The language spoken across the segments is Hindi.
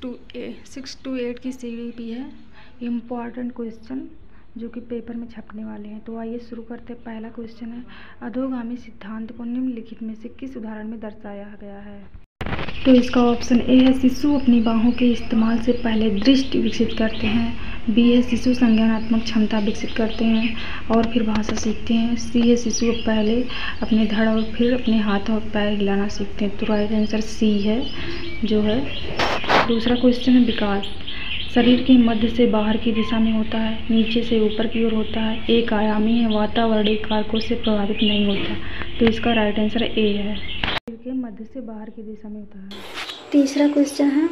6 to 8 की CVP है, इम्पॉर्टेंट क्वेश्चन जो कि पेपर में छपने वाले हैं। तो आइए शुरू करते हैं। पहला क्वेश्चन है, अधोगामी सिद्धांत को निम्नलिखित में से किस उदाहरण में दर्शाया गया है? तो इसका ऑप्शन ए है, शिशु अपनी बाहों के इस्तेमाल से पहले दृष्टि विकसित करते हैं। बी है, शिशु संज्ञानात्मक क्षमता विकसित करते हैं और फिर भाषा सीखते हैं। सी है, शिशु पहले अपने धड़ और फिर अपने हाथ और पैर हिलाना सीखते हैं। तो राइट आंसर सी है जो है। दूसरा क्वेश्चन है, विकास शरीर के मध्य से बाहर की दिशा में होता है, नीचे से ऊपर की ओर होता है, एक आयामी है, वातावरणीय कारकों से प्रभावित नहीं होता। तो इसका राइट आंसर ए है, शरीर के मध्य से बाहर की दिशा में होता है। तीसरा क्वेश्चन है,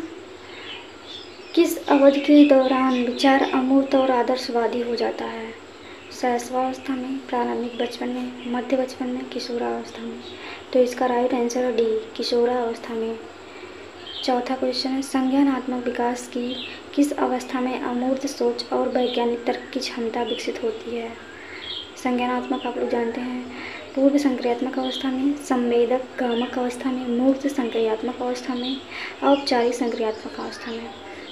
किस अवधि के दौरान विचार अमूर्त और आदर्शवादी हो जाता है? शैशवावस्था में, प्रारंभिक बचपन में, मध्य बचपन में, किशोरावस्था में। तो इसका राइट आंसर है डी, किशोरावस्था में। चौथा क्वेश्चन है, संज्ञानात्मक विकास की किस अवस्था में अमूर्त सोच और वैज्ञानिक तर्क की क्षमता विकसित होती है? संज्ञानात्मक आप लोग जानते हैं, पूर्व संक्रियात्मक अवस्था में, संवेदक गामक अवस्था में, मूर्त संक्रियात्मक अवस्था में, औपचारिक संक्रियात्मक अवस्था में।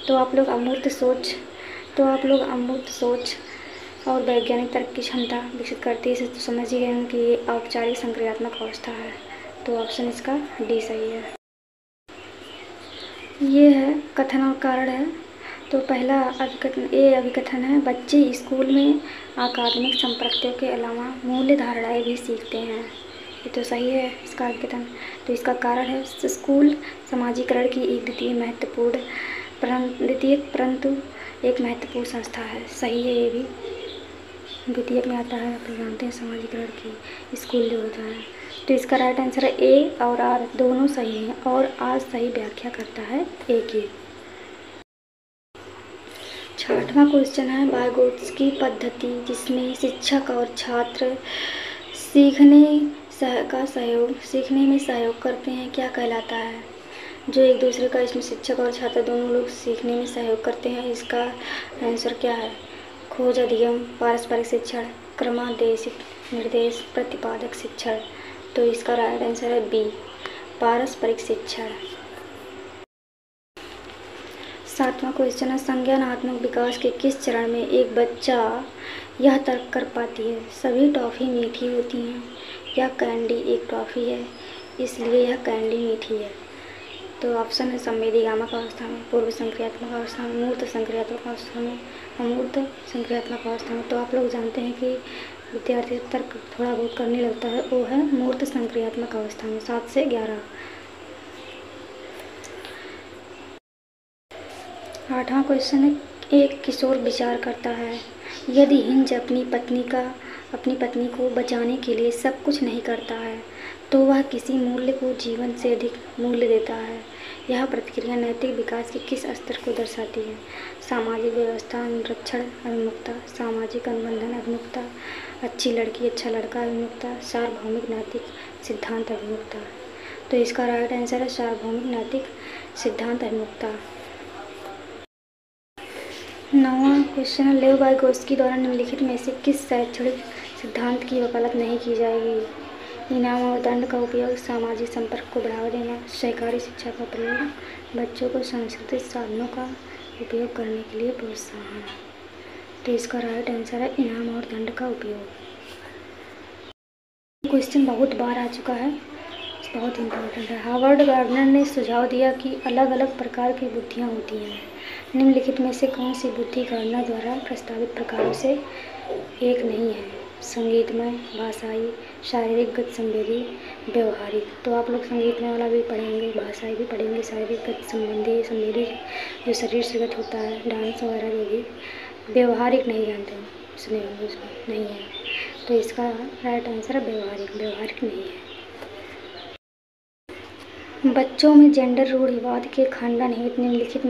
तो आप लोग अमूर्त सोच और वैज्ञानिक तर्क की क्षमता विकसित करती है, इसे तो समझ ही गए हैं कि ये औपचारिक संक्रियात्मक अवस्था है। तो ऑप्शन इसका डी सही है। ये है कथन और कारण है। तो पहला अभिकथन है, बच्चे स्कूल में अकादमिक संप्रत्यों के अलावा मूल्य धारणाएं भी सीखते हैं। ये तो सही है इसका अभिकथन। तो इसका कारण है, स्कूल समाजीकरण की एक परंतु एक महत्वपूर्ण संस्था है। सही है, ये भी द्वितीयक में आता है। आप जानते हैं समाजीकरण की स्कूल जो होता है। तो इसका राइट आंसर है ए और आर दोनों सही हैं और आर सही व्याख्या करता है ए की। छठवां क्वेश्चन है, वाइगोत्स्की पद्धति जिसमें शिक्षक और छात्र सीखने में सहयोग करते हैं, क्या कहलाता है? जो एक दूसरे का, इसमें शिक्षक और छात्र दोनों लोग सीखने में सहयोग करते हैं, इसका आंसर क्या है? खोज, अधिगम, पारस्परिक शिक्षण, क्रमादेशित निर्देश, प्रतिपादक शिक्षण। तो इसका राइट आंसर है बी, पारस्परिक शिक्षण। सातवां क्वेश्चन है, संज्ञानात्मक विकास के किस चरण में एक बच्चा यह तर्क कर पाती है, सभी टॉफ़ी मीठी होती हैं या कैंडी एक टॉफ़ी है इसलिए यह कैंडी मीठी है? तो ऑप्शन है, संवेदी गामक अवस्था में, पूर्व संक्रियात्मक अवस्था में, मूर्त संक्रियात्मक अवस्था में, अमूर्त संक्रियात्मक अवस्था में। तो आप लोग जानते हैं कि विद्यार्थी तर्क थोड़ा बहुत करने लगता है, वो है मूर्त संक्रियात्मक अवस्था में, 7 से 11। आठवां क्वेश्चन है, एक किशोर विचार करता है, यदि हिंज अपनी पत्नी को बचाने के लिए सब कुछ नहीं करता है तो वह किसी मूल्य को जीवन से अधिक मूल्य देता है। यह प्रतिक्रिया नैतिक विकास के किस स्तर को दर्शाती है? सामाजिक व्यवस्था अनुरक्षण अभिमुखता, सामाजिक अनुबंधन अभिमुखता, अच्छी लड़की अच्छा लड़का अभिमुखता, सार्वभौमिक नैतिक सिद्धांत अभिमुखता। तो इसका राइट आंसर है सार्वभौमिक नैतिक सिद्धांत अभिमुखता। 9वां क्वेश्चन है, लेव वाइगोत्स्की द्वारा निम्नलिखित में से किस शैक्षणिक सिद्धांत की वकालत नहीं की जाएगी? इनाम और दंड का उपयोग, सामाजिक संपर्क को बढ़ावा देना, सहकारी शिक्षा का प्रयोग, बच्चों को सांस्कृतिक साधनों का उपयोग करने के लिए प्रोत्साहन। तो इसका राइट आंसर है इनाम और दंड का उपयोग। क्वेश्चन बहुत बार आ चुका है, बहुत इम्पोर्टेंट है। हार्वर्ड गार्डनर ने सुझाव दिया कि अलग अलग प्रकार की बुद्धियाँ होती हैं, निम्नलिखित में से कौन सी बुद्धि गार्डनर द्वारा प्रस्तावित प्रकारों से एक नहीं है? संगीतमय, भाषाई, शारीरिक गत संवेदी, व्यवहारिक। तो आप लोग संगीतमय वाला भी पढ़ेंगे, भाषाई भी पढ़ेंगे, शारीरिक गत संवेदी जो शरीर से गत होता है, डांस वगैरह जो भी। व्यवहारिक नहीं जानते हो, सुने होंगे, उसमें नहीं है। तो इसका राइट आंसर है व्यवहारिक नहीं है। बच्चों में जेंडर रूढ़िवाद के खंडन हेतु निम्नलिखित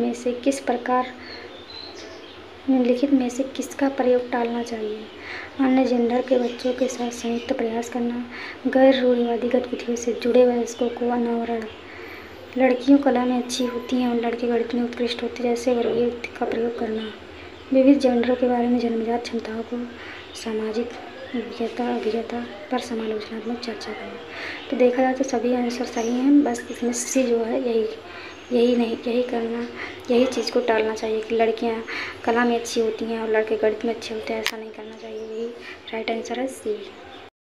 में से किसका प्रयोग टालना चाहिए? अन्य जेंडर के बच्चों के साथ संयुक्त प्रयास करना, गैर रूढ़िवादी गतिविधियों से जुड़े वयस्कों को अनावरण, लड़कियों कला में अच्छी होती हैं और लड़के गणित में उत्कृष्ट होते हैं जैसे वर्गीय युक्ति का प्रयोग करना, विविध जेंडरों के बारे में जन्मजात क्षमताओं को, सामाजिक अभिज्ञता पर समालोचनात्मक चर्चा करना। तो देखा जाए तो सभी आंसर सही हैं, बस इसमें सी जो है यही यही करना, यही चीज़ को टालना चाहिए कि लड़कियाँ कला में अच्छी होती हैं और लड़के गणित में अच्छे होते हैं, ऐसा नहीं करना चाहिए। यही राइट आंसर है सी।